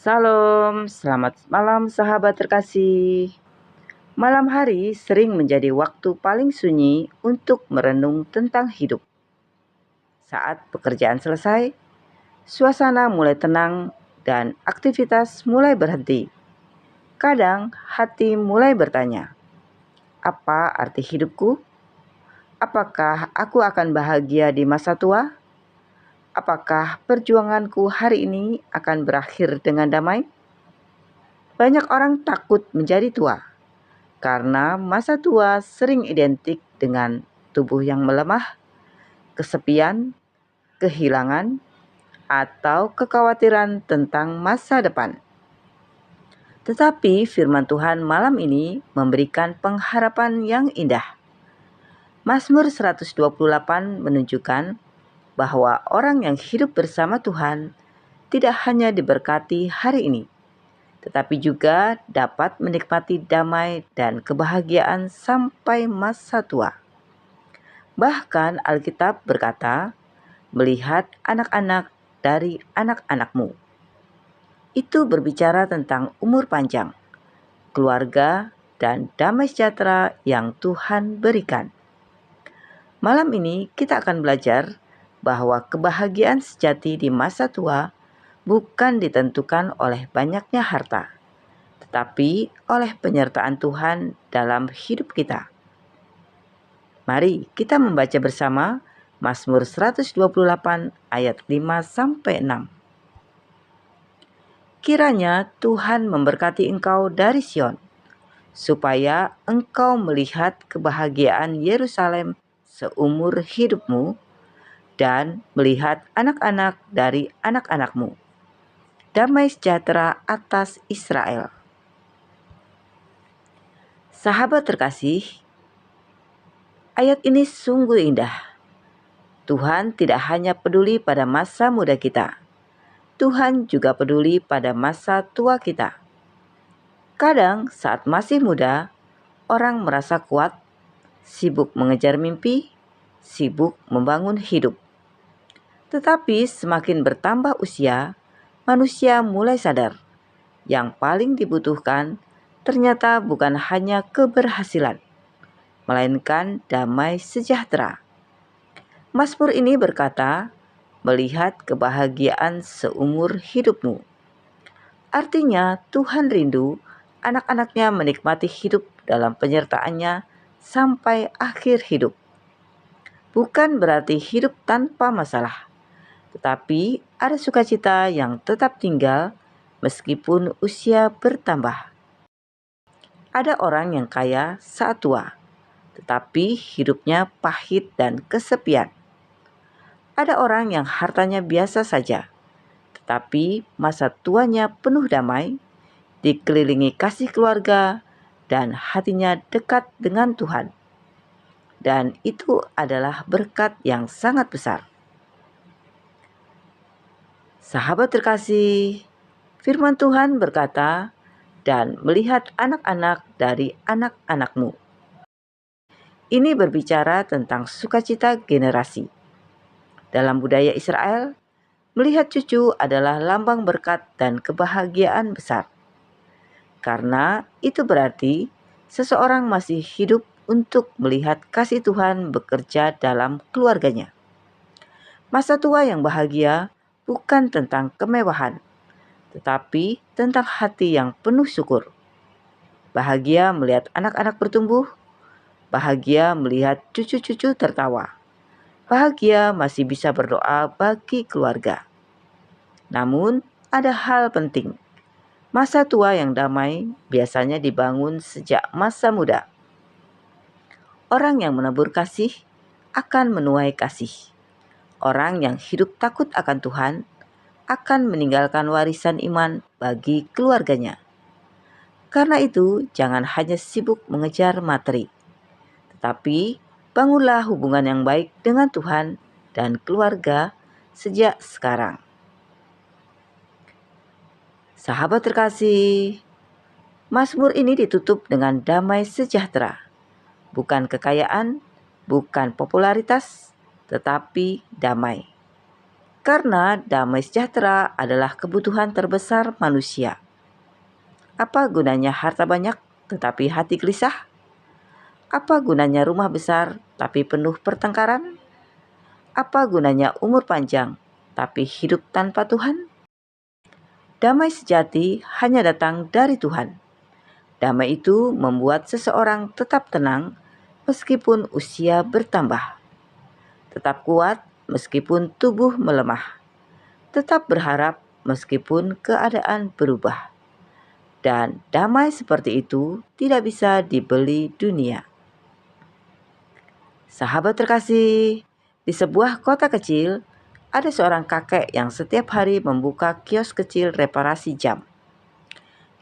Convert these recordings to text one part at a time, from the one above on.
Salam, selamat malam sahabat terkasih. Malam hari sering menjadi waktu paling sunyi untuk merenung tentang hidup. Saat pekerjaan selesai, suasana mulai tenang dan aktivitas mulai berhenti. Kadang hati mulai bertanya, apa arti hidupku? Apakah aku akan bahagia di masa tua? Apakah perjuanganku hari ini akan berakhir dengan damai? Banyak orang takut menjadi tua karena masa tua sering identik dengan tubuh yang melemah, kesepian, kehilangan, atau kekhawatiran tentang masa depan. Tetapi firman Tuhan malam ini memberikan pengharapan yang indah. Mazmur 128 menunjukkan bahwa orang yang hidup bersama Tuhan tidak hanya diberkati hari ini, tetapi juga dapat menikmati damai dan kebahagiaan sampai masa tua. Bahkan Alkitab berkata, melihat anak-anak dari anak-anakmu. Itu berbicara tentang umur panjang, keluarga, dan damai sejahtera yang Tuhan berikan. Malam ini kita akan belajar bahwa kebahagiaan sejati di masa tua bukan ditentukan oleh banyaknya harta, tetapi oleh penyertaan Tuhan dalam hidup kita. Mari kita membaca bersama Mazmur 128 ayat 5-6. Kiranya Tuhan memberkati engkau dari Sion, supaya engkau melihat kebahagiaan Yerusalem seumur hidupmu dan melihat anak-anak dari anak-anakmu. Damai sejahtera atas Israel. Sahabat terkasih, ayat ini sungguh indah. Tuhan tidak hanya peduli pada masa muda kita, Tuhan juga peduli pada masa tua kita. Kadang saat masih muda, orang merasa kuat, sibuk mengejar mimpi, sibuk membangun hidup. Tetapi semakin bertambah usia, manusia mulai sadar, yang paling dibutuhkan ternyata bukan hanya keberhasilan, melainkan damai sejahtera. Mazmur ini berkata, melihat kebahagiaan seumur hidupmu. Artinya Tuhan rindu anak-anaknya menikmati hidup dalam penyertaannya sampai akhir hidup. Bukan berarti hidup tanpa masalah, tetapi ada sukacita yang tetap tinggal meskipun usia bertambah. Ada orang yang kaya saat tua, tetapi hidupnya pahit dan kesepian. Ada orang yang hartanya biasa saja, tetapi masa tuanya penuh damai, dikelilingi kasih keluarga, dan hatinya dekat dengan Tuhan. Dan itu adalah berkat yang sangat besar. Sahabat terkasih, firman Tuhan berkata, dan melihat anak-anak dari anak-anakmu. Ini berbicara tentang sukacita generasi. Dalam budaya Israel, melihat cucu adalah lambang berkat dan kebahagiaan besar. Karena itu berarti seseorang masih hidup untuk melihat kasih Tuhan bekerja dalam keluarganya. Masa tua yang bahagia bukan tentang kemewahan, tetapi tentang hati yang penuh syukur. Bahagia melihat anak-anak bertumbuh, bahagia melihat cucu-cucu tertawa. Bahagia masih bisa berdoa bagi keluarga. Namun, ada hal penting. Masa tua yang damai biasanya dibangun sejak masa muda. Orang yang menabur kasih akan menuai kasih. Orang yang hidup takut akan Tuhan akan meninggalkan warisan iman bagi keluarganya. Karena itu, jangan hanya sibuk mengejar materi, tetapi bangunlah hubungan yang baik dengan Tuhan dan keluarga sejak sekarang. Sahabat terkasih, Mazmur ini ditutup dengan damai sejahtera. Bukan kekayaan, bukan popularitas, tetapi damai. Karena damai sejahtera adalah kebutuhan terbesar manusia. Apa gunanya harta banyak tetapi hati gelisah? Apa gunanya rumah besar tapi penuh pertengkaran? Apa gunanya umur panjang tapi hidup tanpa Tuhan? Damai sejati hanya datang dari Tuhan. Damai itu membuat seseorang tetap tenang meskipun usia bertambah, tetap kuat meskipun tubuh melemah, tetap berharap meskipun keadaan berubah. Dan damai seperti itu tidak bisa dibeli dunia. Sahabat terkasih, di sebuah kota kecil, ada seorang kakek yang setiap hari membuka kios kecil reparasi jam.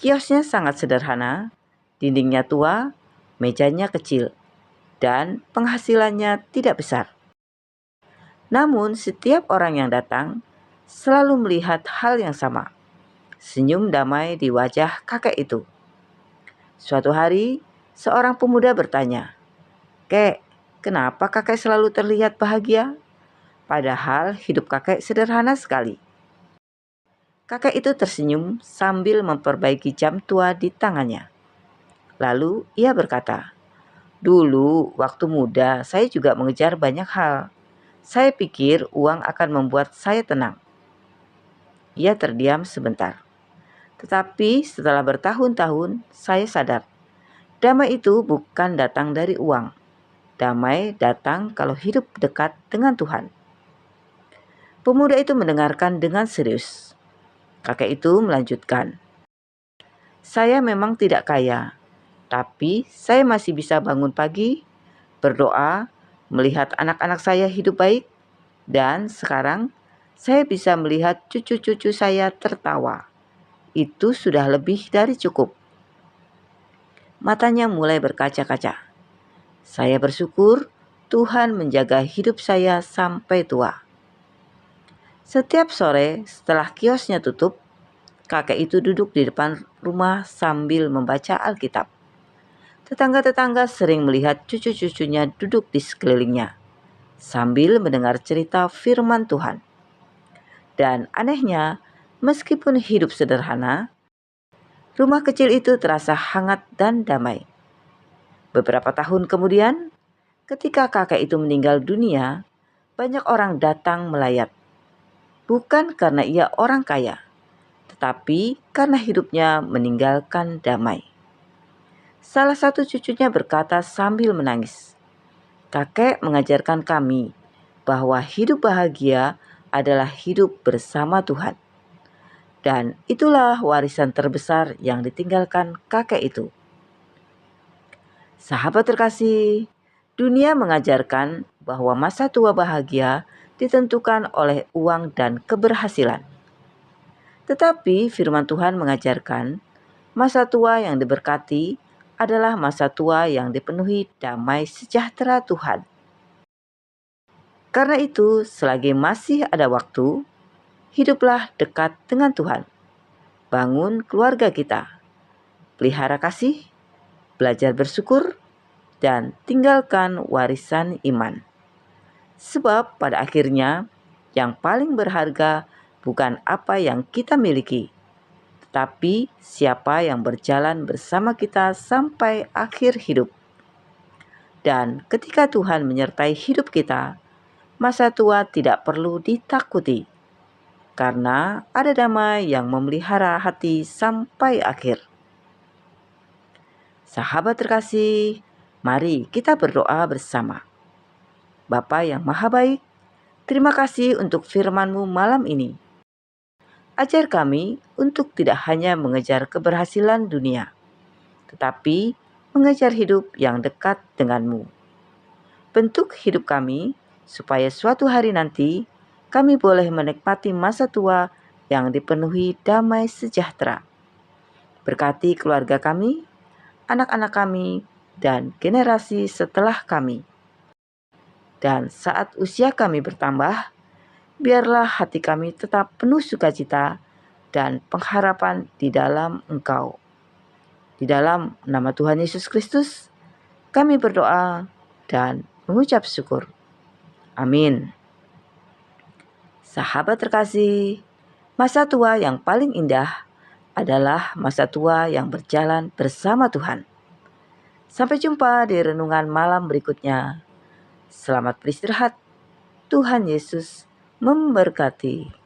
Kiosnya sangat sederhana, dindingnya tua, mejanya kecil, dan penghasilannya tidak besar. Namun setiap orang yang datang selalu melihat hal yang sama, senyum damai di wajah kakek itu. Suatu hari, seorang pemuda bertanya, "Kek, kenapa kakek selalu terlihat bahagia? Padahal hidup kakek sederhana sekali." Kakek itu tersenyum sambil memperbaiki jam tua di tangannya. Lalu ia berkata, "Dulu waktu muda saya juga mengejar banyak hal. Saya pikir uang akan membuat saya tenang." Ia terdiam sebentar. Tetapi setelah bertahun-tahun saya sadar, damai itu bukan datang dari uang. Damai datang kalau hidup dekat dengan Tuhan. Pemuda itu mendengarkan dengan serius. Kakek itu melanjutkan, "Saya memang tidak kaya, tapi saya masih bisa bangun pagi, berdoa, melihat anak-anak saya hidup baik, dan sekarang saya bisa melihat cucu-cucu saya tertawa. Itu sudah lebih dari cukup." Matanya mulai berkaca-kaca. "Saya bersyukur Tuhan menjaga hidup saya sampai tua." Setiap sore setelah kiosnya tutup, kakek itu duduk di depan rumah sambil membaca Alkitab. Tetangga-tetangga sering melihat cucu-cucunya duduk di sekelilingnya, sambil mendengar cerita firman Tuhan. Dan anehnya, meskipun hidup sederhana, rumah kecil itu terasa hangat dan damai. Beberapa tahun kemudian, ketika kakek itu meninggal dunia, banyak orang datang melayat. Bukan karena ia orang kaya, tetapi karena hidupnya meninggalkan damai. Salah satu cucunya berkata sambil menangis, "Kakek mengajarkan kami bahwa hidup bahagia adalah hidup bersama Tuhan." Dan itulah warisan terbesar yang ditinggalkan kakek itu. Sahabat terkasih, dunia mengajarkan bahwa masa tua bahagia ditentukan oleh uang dan keberhasilan. Tetapi firman Tuhan mengajarkan masa tua yang diberkati adalah masa tua yang dipenuhi damai sejahtera Tuhan. Karena itu, selagi masih ada waktu, hiduplah dekat dengan Tuhan. Bangun keluarga kita, pelihara kasih, belajar bersyukur, dan tinggalkan warisan iman. Sebab pada akhirnya yang paling berharga bukan apa yang kita miliki, tetapi siapa yang berjalan bersama kita sampai akhir hidup. Dan ketika Tuhan menyertai hidup kita, masa tua tidak perlu ditakuti, karena ada damai yang memelihara hati sampai akhir. Sahabat terkasih, mari kita berdoa bersama. Bapa yang Maha Baik, terima kasih untuk firman-Mu malam ini. Ajar kami untuk tidak hanya mengejar keberhasilan dunia, tetapi mengejar hidup yang dekat dengan-Mu. Bentuk hidup kami supaya suatu hari nanti kami boleh menikmati masa tua yang dipenuhi damai sejahtera. Berkati keluarga kami, anak-anak kami, dan generasi setelah kami. Dan saat usia kami bertambah, biarlah hati kami tetap penuh sukacita dan pengharapan di dalam Engkau. Di dalam nama Tuhan Yesus Kristus, kami berdoa dan mengucap syukur. Amin. Sahabat terkasih, masa tua yang paling indah adalah masa tua yang berjalan bersama Tuhan. Sampai jumpa di renungan malam berikutnya. Selamat beristirahat. Tuhan Yesus memberkati.